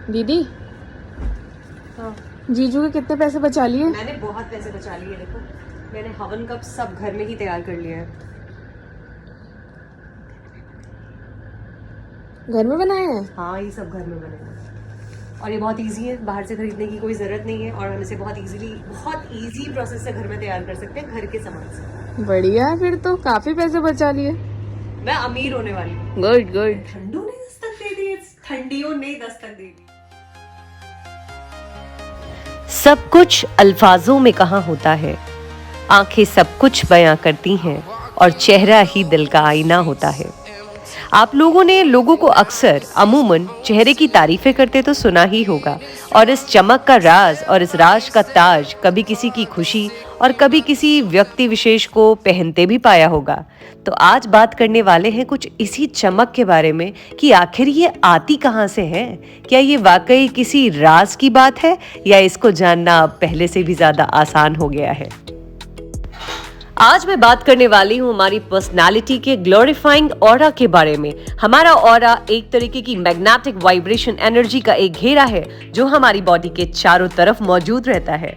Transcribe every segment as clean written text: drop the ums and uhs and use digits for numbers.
दीदी, हाँ, जीजू के कितने पैसे बचा लिए? मैंने बहुत पैसे बचा लिए। देखो, मैंने हवन कप सब घर में ही तैयार कर लिया है। घर में बनाए हैं? हाँ, ये सब घर में बनेगा और ये बहुत इजी है, बाहर से खरीदने की कोई ज़रूरत नहीं है और हम इसे बहुत इजी प्रोसेस से घर में तैयार कर सकते हैं, घर के सामान से। बढ़िया है, फिर तो काफी पैसे बचा लिए। मैं अमीर होने वाली हूँ। Good good. ठंडियों ने दस्तक दे दी, ठंडियों ने दस्तक दे दी। सब कुछ अल्फाजों में कहाँ होता है, आंखें सब कुछ बयां करती हैं और चेहरा ही दिल का आईना होता है। आप लोगों ने लोगों को अक्सर अमूमन चेहरे की तारीफें करते तो सुना ही होगा, और इस चमक का राज और इस राज का ताज कभी किसी की खुशी और कभी किसी व्यक्ति विशेष को पहनते भी पाया होगा। तो आज बात करने वाले हैं कुछ इसी चमक के बारे में कि आखिर ये आती कहाँ से है। क्या ये वाकई किसी राज की बात है या इसको जानना अब पहले से भी ज्यादा आसान हो गया है। आज मैं बात करने वाली हूँ हमारी पर्सनालिटी के ग्लोरीफाइंग ऑरा के बारे में। हमारा ऑरा एक तरीके की मैग्नेटिक वाइब्रेशन एनर्जी का एक घेरा है जो हमारी बॉडी के चारों तरफ मौजूद रहता है।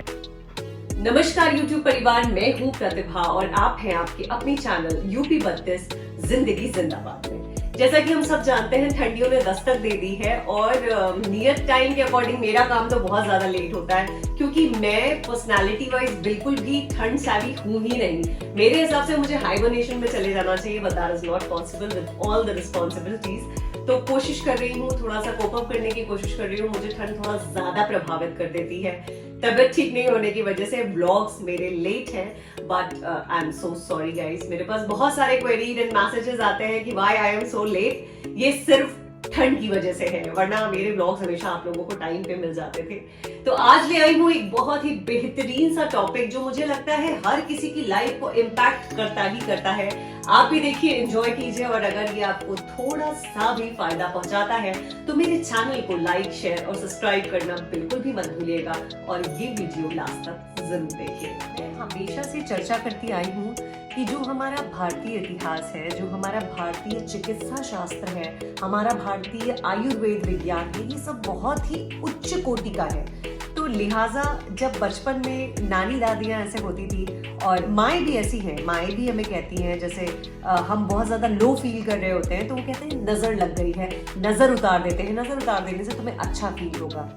नमस्कार YouTube परिवार, मैं हूँ प्रतिभा और आप हैं आपके अपनी चैनल यूपी 32 जिंदगी जिंदाबाद में। जैसा कि हम सब जानते हैं, ठंडियों ने दस्तक दे दी है और नियत टाइम के अकॉर्डिंग मेरा काम तो बहुत ज्यादा लेट होता है क्योंकि मैं पर्सनालिटी वाइज बिल्कुल भी ठंड सैवी हूं ही नहीं। मेरे हिसाब से मुझे हाइबरनेशन में चले जाना चाहिए, but that is not possible with all the responsibilities. तो कोशिश कर रही हूँ, थोड़ा सा कोप अप करने की कोशिश कर रही हूँ। मुझे ठंड थोड़ा ज्यादा प्रभावित कर देती है, तबीयत ठीक नहीं होने की वजह से व्लॉग्स मेरे लेट हैं, but I am so sorry guys. मेरे पास बहुत सारे क्वेरीज एंड मैसेजेस आते हैं कि why I am so let. ये सिर्फ ठंड की वजह से है, वरना मेरे व्लॉग्स हमेशा आप लोगों को टाइम पे मिल जाते थे। तो आज ले आई हूँ एक बहुत ही बेहतरीन सा टॉपिक जो मुझे लगता है हर किसी की लाइफ को इम्पैक्ट करता ही करता है। आप भी देखिए, एंजॉय कीजिए और अगर ये आपको थोड़ा सा भी फायदा पहुंचाता है तो मेरे चैनल को लाइक, शेयर और सब्सक्राइब करना बिल्कुल भी मत भूलिएगा और ये वीडियो लास्ट तक जरूर देखिएगा। मैं हमेशा से चर्चा करती आई हूँ कि जो हमारा भारतीय इतिहास है, जो हमारा भारतीय चिकित्सा शास्त्र है, हमारा भारतीय आयुर्वेद विज्ञान है, ये सब बहुत ही उच्च कोटि का है। तो लिहाजा जब बचपन में नानी दादियां ऐसे होती थी और माएँ भी ऐसी हैं, माएँ भी हमें कहती हैं, जैसे हम बहुत ज्यादा लो फील कर रहे होते हैं तो वो कहते हैं नजर लग गई है, नजर उतार देते हैं, नजर उतार देने से तुम्हें अच्छा फील होगा।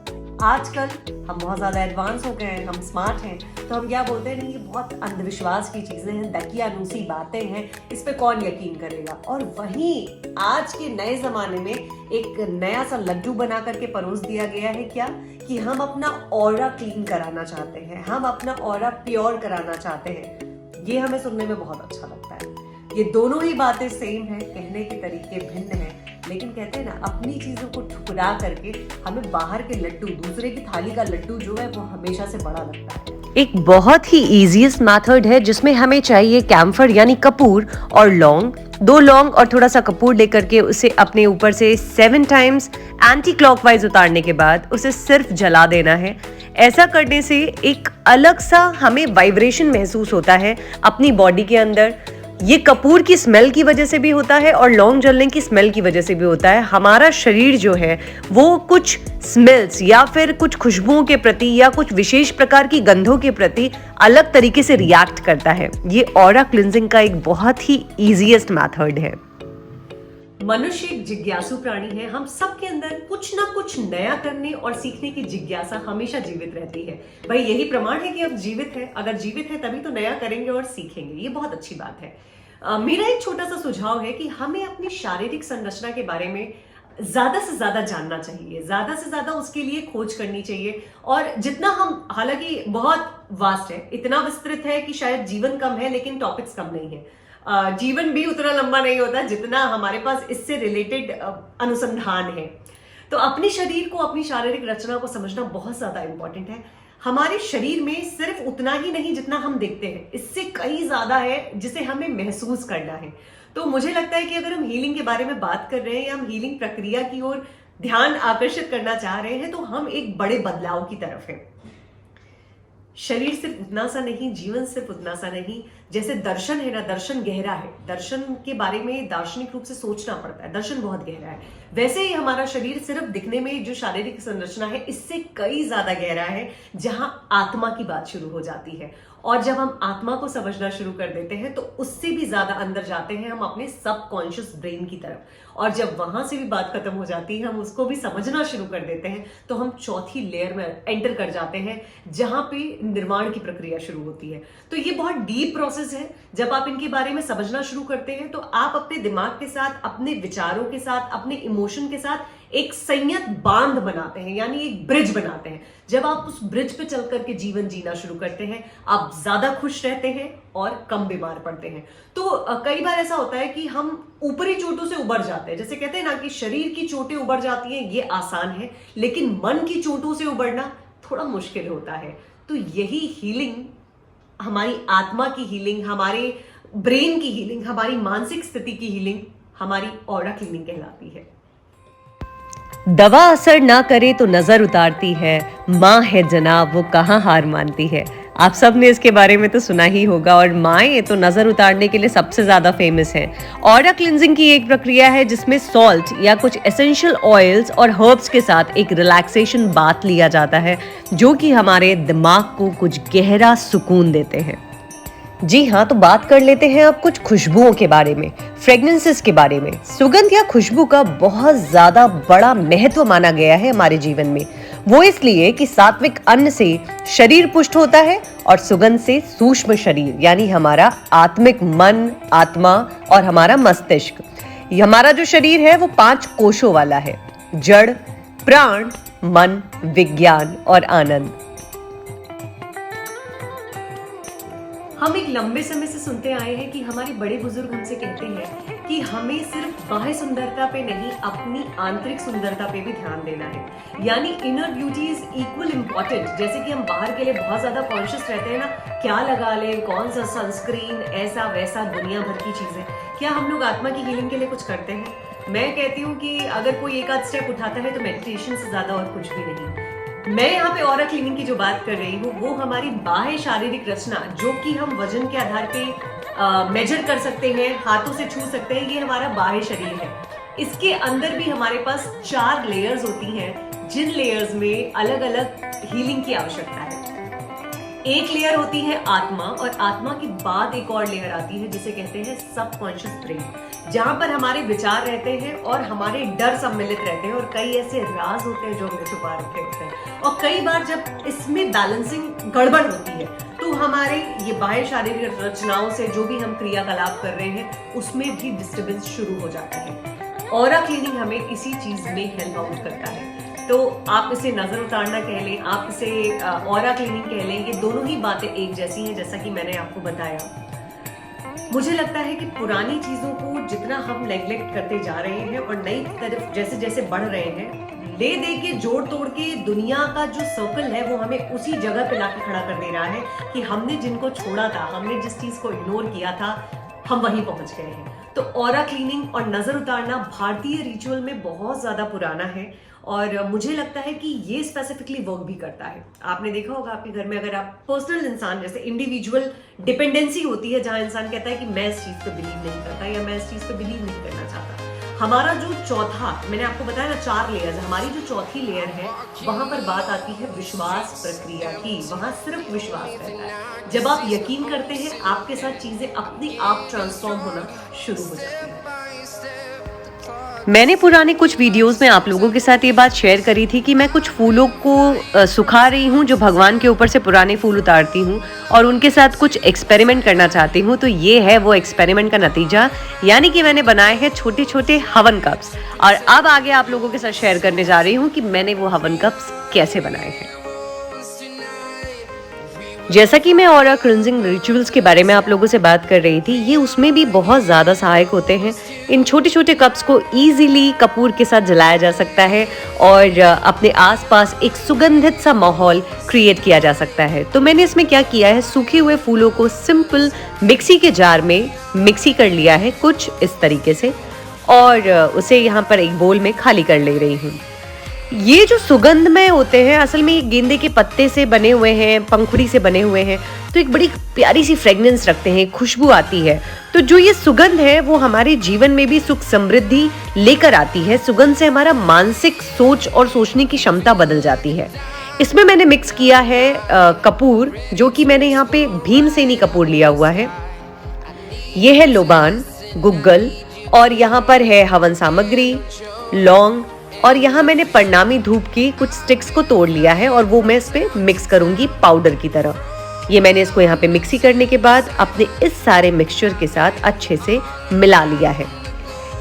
आजकल हम बहुत ज्यादा एडवांस हो गए हैं, हम स्मार्ट हैं, तो हम क्या बोलते हैं, नहीं ये बहुत अंधविश्वास की चीजें हैं, दकियानूसी बातें हैं, इस पे कौन यकीन करेगा। और वहीं आज के नए जमाने में एक नया सा लड्डू बना करके परोस दिया गया है, क्या कि हम अपना ऑरा क्लीन कराना चाहते हैं, हम अपना ऑरा प्योर कराना चाहते हैं। ये हमें सुनने में बहुत अच्छा लगता है। ये दोनों ही बातें सेम है, कहने के तरीके भिन्न हैं, लेकिन कहते हैं ना, अपनी चीजों को ठुकरा करके हमें बाहर के लड्डू, दूसरे की थाली का लड्डू जो है वो हमेशा से बड़ा लगता है। एक बहुत ही इजीएस्ट मेथड है जिसमें हमें चाहिए कैम्फर यानी कपूर और लौंग, 2 लौंग और थोड़ा सा कपूर लेकर के उसे अपने ऊपर से 7 टाइम्स एंटी क्लॉकवाइज उतारने के बाद उसे सिर्फ जला देना है। ऐसा करने से एक अलग सा हमें वाइब्रेशन महसूस होता है अपनी बॉडी के अंदर। ये कपूर की स्मेल की वजह से भी होता है और लौंग जलने की स्मेल की वजह से भी होता है। हमारा शरीर जो है वो कुछ स्मेल्स या फिर कुछ खुशबुओं के प्रति या कुछ विशेष प्रकार की गंधों के प्रति अलग तरीके से रिएक्ट करता है। ये ऑरा क्लिंजिंग का एक बहुत ही इजीएस्ट मेथड है। मनुष्य एक जिज्ञासु प्राणी है। हम सबके अंदर कुछ ना कुछ नया करने और सीखने की जिज्ञासा हमेशा जीवित रहती है। भाई यही प्रमाण है कि अब जीवित है, अगर जीवित है तभी तो नया करेंगे और सीखेंगे। ये बहुत अच्छी बात है। मेरा एक छोटा सा सुझाव है कि हमें अपनी शारीरिक संरचना के बारे में ज्यादा से ज्यादा जानना चाहिए, ज्यादा से ज्यादा उसके लिए खोज करनी चाहिए। और जितना हम, हालांकि बहुत वास्ट है, इतना विस्तृत है कि शायद जीवन कम है लेकिन टॉपिक्स कम नहीं है। जीवन भी उतना लंबा नहीं होता जितना हमारे पास इससे रिलेटेड अनुसंधान है। तो अपने शरीर को, अपनी शारीरिक रचना को समझना बहुत ज्यादा इंपॉर्टेंट है। हमारे शरीर में सिर्फ उतना ही नहीं जितना हम देखते हैं, इससे कहीं ज्यादा है जिसे हमें महसूस करना है। तो मुझे लगता है कि अगर हम हीलिंग के बारे में बात कर रहे हैं या हम हीलिंग प्रक्रिया की ओर ध्यान आकर्षित करना चाह रहे हैं तो हम एक बड़े बदलाव की तरफ हैं। शरीर सिर्फ उतना सा नहीं, जीवन सिर्फ उतना सा नहीं, जैसे दर्शन है ना, दर्शन गहरा है, दर्शन के बारे में दार्शनिक रूप से सोचना पड़ता है, दर्शन बहुत गहरा है। वैसे ही हमारा शरीर सिर्फ दिखने में जो शारीरिक संरचना है इससे कई ज्यादा गहरा है, जहां आत्मा की बात शुरू हो जाती है। और जब हम आत्मा को समझना शुरू कर देते हैं तो उससे भी ज्यादा अंदर जाते हैं हम अपने सबकॉन्शियस ब्रेन की तरफ। और जब वहां से भी बात खत्म हो जाती है, हम उसको भी समझना शुरू कर देते हैं, तो हम चौथी लेयर में एंटर कर जाते हैं, जहां पे निर्माण की प्रक्रिया शुरू होती है। तो ये बहुत डीप प्रोसेस है। जब आप इनके बारे में समझना शुरू करते हैं तो आप अपने दिमाग के साथ, अपने विचारों के साथ, अपने इमोशन के साथ एक संयत बांध बनाते हैं, यानी एक ब्रिज बनाते हैं। जब आप उस ब्रिज पे चल करके जीवन जीना शुरू करते हैं, आप ज्यादा खुश रहते हैं और कम बीमार पड़ते हैं। तो कई बार ऐसा होता है कि हम ऊपरी चोटों से उबर जाते हैं। जैसे कहते हैं ना कि शरीर की चोटें उबर जाती हैं, ये आसान है, लेकिन मन की चोटों से उबरना थोड़ा मुश्किल होता है। तो यही हीलिंग, हमारी आत्मा की हीलिंग, हमारे ब्रेन की हीलिंग, हमारी मानसिक स्थिति की हीलिंग, हमारी ऑरा क्लीनिंग कहलाती है। दवा असर ना करे तो नजर उतारती है, माँ है जनाब वो कहाँ हार मानती है। आप सब ने इसके बारे में तो सुना ही होगा, और माएँ तो नजर उतारने के लिए सबसे ज्यादा फेमस हैं। ऑरा क्लिंजिंग की एक प्रक्रिया है जिसमें सॉल्ट या कुछ एसेंशियल ऑयल्स और हर्ब्स के साथ एक रिलैक्सेशन बाथ लिया जाता है, जो कि हमारे दिमाग को कुछ गहरा सुकून देते हैं। जी हाँ, तो बात कर लेते हैं अब कुछ खुशबुओं के बारे में, फ्रेग्रेंसेस के बारे में। सुगंध या खुशबू का बहुत ज्यादा बड़ा महत्व माना गया है हमारे जीवन में। वो इसलिए कि सात्विक अन्न से शरीर पुष्ट होता है और सुगंध से सूक्ष्म शरीर यानी हमारा आत्मिक मन, आत्मा और हमारा मस्तिष्क, हमारा जो शरीर है वो 5 कोशों वाला है: जड़, प्राण, मन, विज्ञान और आनंद। हम एक लंबे समय से सुनते आए हैं कि हमारे बड़े बुजुर्ग हमसे कहते हैं कि हमें सिर्फ बाह्य सुंदरता पे नहीं, अपनी आंतरिक सुंदरता पे भी ध्यान देना है। यानी inner beauty is equal important. जैसे कि हम बाहर के लिए बहुत ज्यादा कॉन्शियस रहते हैं ना, क्या लगा लें, कौन सा सनस्क्रीन, ऐसा वैसा दुनिया भर की चीजें। क्या हम लोग आत्मा की हीलिंग के लिए कुछ करते हैं? मैं कहती हूँ कि अगर कोई एक आध स्टेप उठाता है तो मेडिटेशन से ज्यादा और कुछ भी नहीं। मैं यहाँ पे ऑरा क्लीनिंग की जो बात कर रही हूँ वो हमारी बाह्य शारीरिक रचना, जो कि हम वजन के आधार पे मेजर कर सकते हैं, हाथों से छू सकते हैं, ये हमारा बाह्य शरीर है। इसके अंदर भी हमारे पास 4 लेयर्स होती हैं, जिन लेयर्स में अलग अलग हीलिंग की आवश्यकता है। एक लेयर होती है आत्मा, और आत्मा के बाद एक और लेयर आती है जिसे कहते हैं सबकॉन्शियस ब्रेन, जहां पर हमारे विचार रहते हैं और हमारे डर सम्मिलित रहते हैं, और कई ऐसे राज होते हैं जो हमने छुपा रखे होते हैं। और कई बार जब इसमें बैलेंसिंग गड़बड़ होती है तो हमारे ये बाह्य शारीरिक रचनाओं से जो भी हम क्रियाकलाप कर रहे हैं उसमें भी डिस्टर्बेंस शुरू हो जाता है। ऑरा क्लीनिंग हमें इसी चीज में हेल्प आउट करता है। तो आप इसे नजर उतारना कह लें, आप इसे ऑरा क्लीनिंग कह लें, ये दोनों ही बातें एक जैसी हैं, जैसा कि मैंने आपको बताया। मुझे लगता है कि पुरानी चीजों को जितना हम नेग्लेक्ट करते जा रहे हैं और नई तरफ जैसे जैसे बढ़ रहे हैं, ले दे के जोड़ तोड़ के दुनिया का जो सर्कल है वो हमें उसी जगह पे लाके खड़ा कर दे रहा है कि हमने जिनको छोड़ा था, हमने जिस चीज को इग्नोर किया था, हम वहीं पहुंच गए हैं। तो ऑरा क्लीनिंग और नजर उतारना भारतीय रिचुअल में बहुत ज्यादा पुराना है, और मुझे लगता है कि ये स्पेसिफिकली वर्क भी करता है। आपने देखा होगा आपके घर में, अगर आप पर्सनल इंसान, जैसे इंडिविजुअल डिपेंडेंसी होती है, जहां इंसान कहता है कि मैं इस चीज पे बिलीव नहीं करता या मैं इस चीज पे बिलीव नहीं करना चाहता। हमारा जो चौथा, मैंने आपको बताया ना 4 लेयर्स, हमारी जो चौथी लेयर है वहां पर बात आती है विश्वास प्रक्रिया की। वहां सिर्फ विश्वास रहता है। जब आप यकीन करते हैं, आपके साथ चीजें अपने आप ट्रांसफॉर्म होना शुरू हो जाती है। मैंने पुराने कुछ वीडियोस में आप लोगों के साथ ये बात शेयर करी थी कि मैं कुछ फूलों को सुखा रही हूँ, जो भगवान के ऊपर से पुराने फूल उतारती हूँ और उनके साथ कुछ एक्सपेरिमेंट करना चाहती हूँ। तो ये है वो एक्सपेरिमेंट का नतीजा, यानी कि मैंने बनाए हैं छोटे छोटे हवन कप्स, और अब आगे आप लोगों के साथ शेयर करने जा रही हूँ कि मैंने वो हवन कप्स कैसे बनाए हैं। जैसा कि मैं ऑरा क्लिंजिंग रिचुअल्स के बारे में आप लोगों से बात कर रही थी, ये उसमें भी बहुत ज़्यादा सहायक होते हैं। इन छोटे छोटे कप्स को इजीली कपूर के साथ जलाया जा सकता है और अपने आसपास एक सुगंधित सा माहौल क्रिएट किया जा सकता है। तो मैंने इसमें क्या किया है, सूखे हुए फूलों को सिंपल मिक्सी के जार में मिक्सी कर लिया है कुछ इस तरीके से, और उसे यहाँ पर एक बोल में खाली कर ले रही हूँ। ये जो सुगंधमय होते हैं असल में ये गेंदे के पत्ते से बने हुए हैं, पंखुड़ी से बने हुए हैं, तो एक बड़ी प्यारी सी फ्रेग्रेंस रखते हैं, खुशबू आती है। तो जो ये सुगंध है वो हमारे जीवन में भी सुख समृद्धि लेकर आती है। सुगंध से हमारा मानसिक सोच और सोचने की क्षमता बदल जाती है। इसमें मैंने मिक्स किया है कपूर, जो कि मैंने यहाँ पे भीमसेनी कपूर लिया हुआ है। ये है लोबान, गुग्गल, और यहाँ पर है हवन सामग्री, लौंग, और यहाँ मैंने परिणामी धूप की कुछ स्टिक्स को तोड़ लिया है और वो मैं इस पे मिक्स करूंगी पाउडर की तरह। ये मैंने इसको यहाँ पे मिक्सी करने के बाद अपने इस सारे मिक्सचर के साथ अच्छे से मिला लिया है।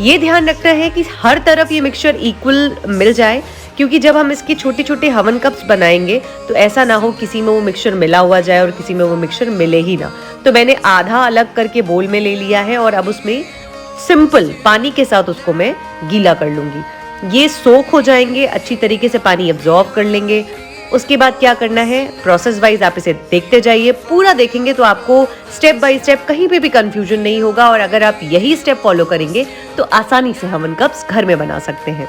ये ध्यान रखना है कि हर तरफ ये मिक्सचर इक्वल मिल जाए, क्योंकि जब हम इसके छोटे छोटे हवन कप्स बनाएंगे तो ऐसा ना हो किसी में वो मिक्सचर मिला हुआ जाए और किसी में वो मिक्सचर मिले ही ना। तो मैंने आधा अलग करके बोल में ले लिया है और अब उसमें सिंपल पानी के साथ उसको मैं गीला कर लूंगी। ये सोख हो जाएंगे, अच्छी तरीके से पानी एब्जॉर्ब कर लेंगे। उसके बाद क्या करना है, प्रोसेस वाइज आप इसे देखते जाइए। पूरा देखेंगे तो आपको स्टेप बाय स्टेप कहीं पे भी कंफ्यूजन नहीं होगा, और अगर आप यही स्टेप फॉलो करेंगे तो आसानी से हवन कप्स घर में बना सकते हैं।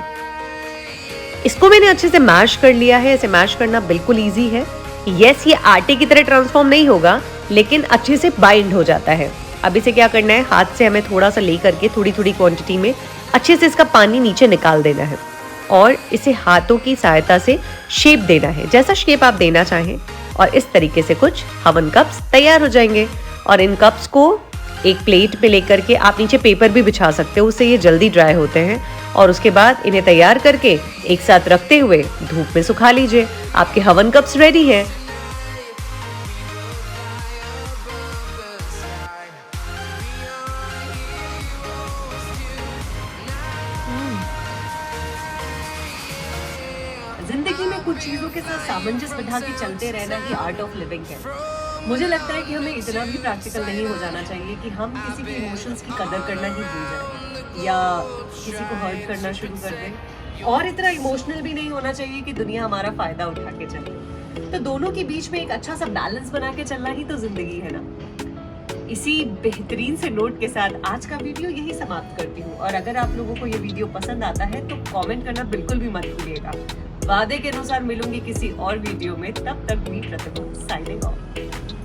इसको मैंने अच्छे से मैश कर लिया है। इसे मैश करना बिल्कुल ईजी है। यस, ये आटे की तरह ट्रांसफॉर्म नहीं होगा, लेकिन अच्छे से बाइंड हो जाता है। अब इसे क्या करना है, हाथ से हमें थोड़ा सा ले करके थोड़ी थोड़ी क्वांटिटी में अच्छे से इसका पानी नीचे निकाल देना है और इसे हाथों की सहायता से शेप देना है, जैसा शेप आप देना चाहें। और इस तरीके से कुछ हवन कप्स तैयार हो जाएंगे। और इन कप्स को एक प्लेट पे लेकर के आप नीचे पेपर भी बिछा सकते हो, उससे ये जल्दी ड्राई होते हैं। और उसके बाद इन्हें तैयार करके एक साथ रखते हुए धूप में सुखा लीजिए। आपके हवन कप्स रेडी हैं। जिंदगी में कुछ चीजों के साथ सामंजस्य बिठा के चलते रहना ही आर्ट ऑफ लिविंग है। मुझे लगता है कि हमें इतना भी प्रैक्टिकल नहीं हो जाना चाहिए कि हम किसी के इमोशंस की कदर करना ही भूल जाएं या किसी को हर्ट करना शुरू कर दें, और इतना इमोशनल भी नहीं होना चाहिए कि दुनिया हमारा फायदा उठा के चले। तो दोनों के बीच में एक अच्छा सा बैलेंस बना के चलना ही तो जिंदगी है ना। इसी बेहतरीन से नोट के साथ आज का वीडियो यही समाप्त करती हूँ। और अगर आप लोगों को ये वीडियो पसंद आता है तो कमेंट करना बिल्कुल भी मत भूलिएगा। वादे के अनुसार मिलूंगी किसी और वीडियो में, तब तक मी प्रतिभा साइनिंग ऑफ।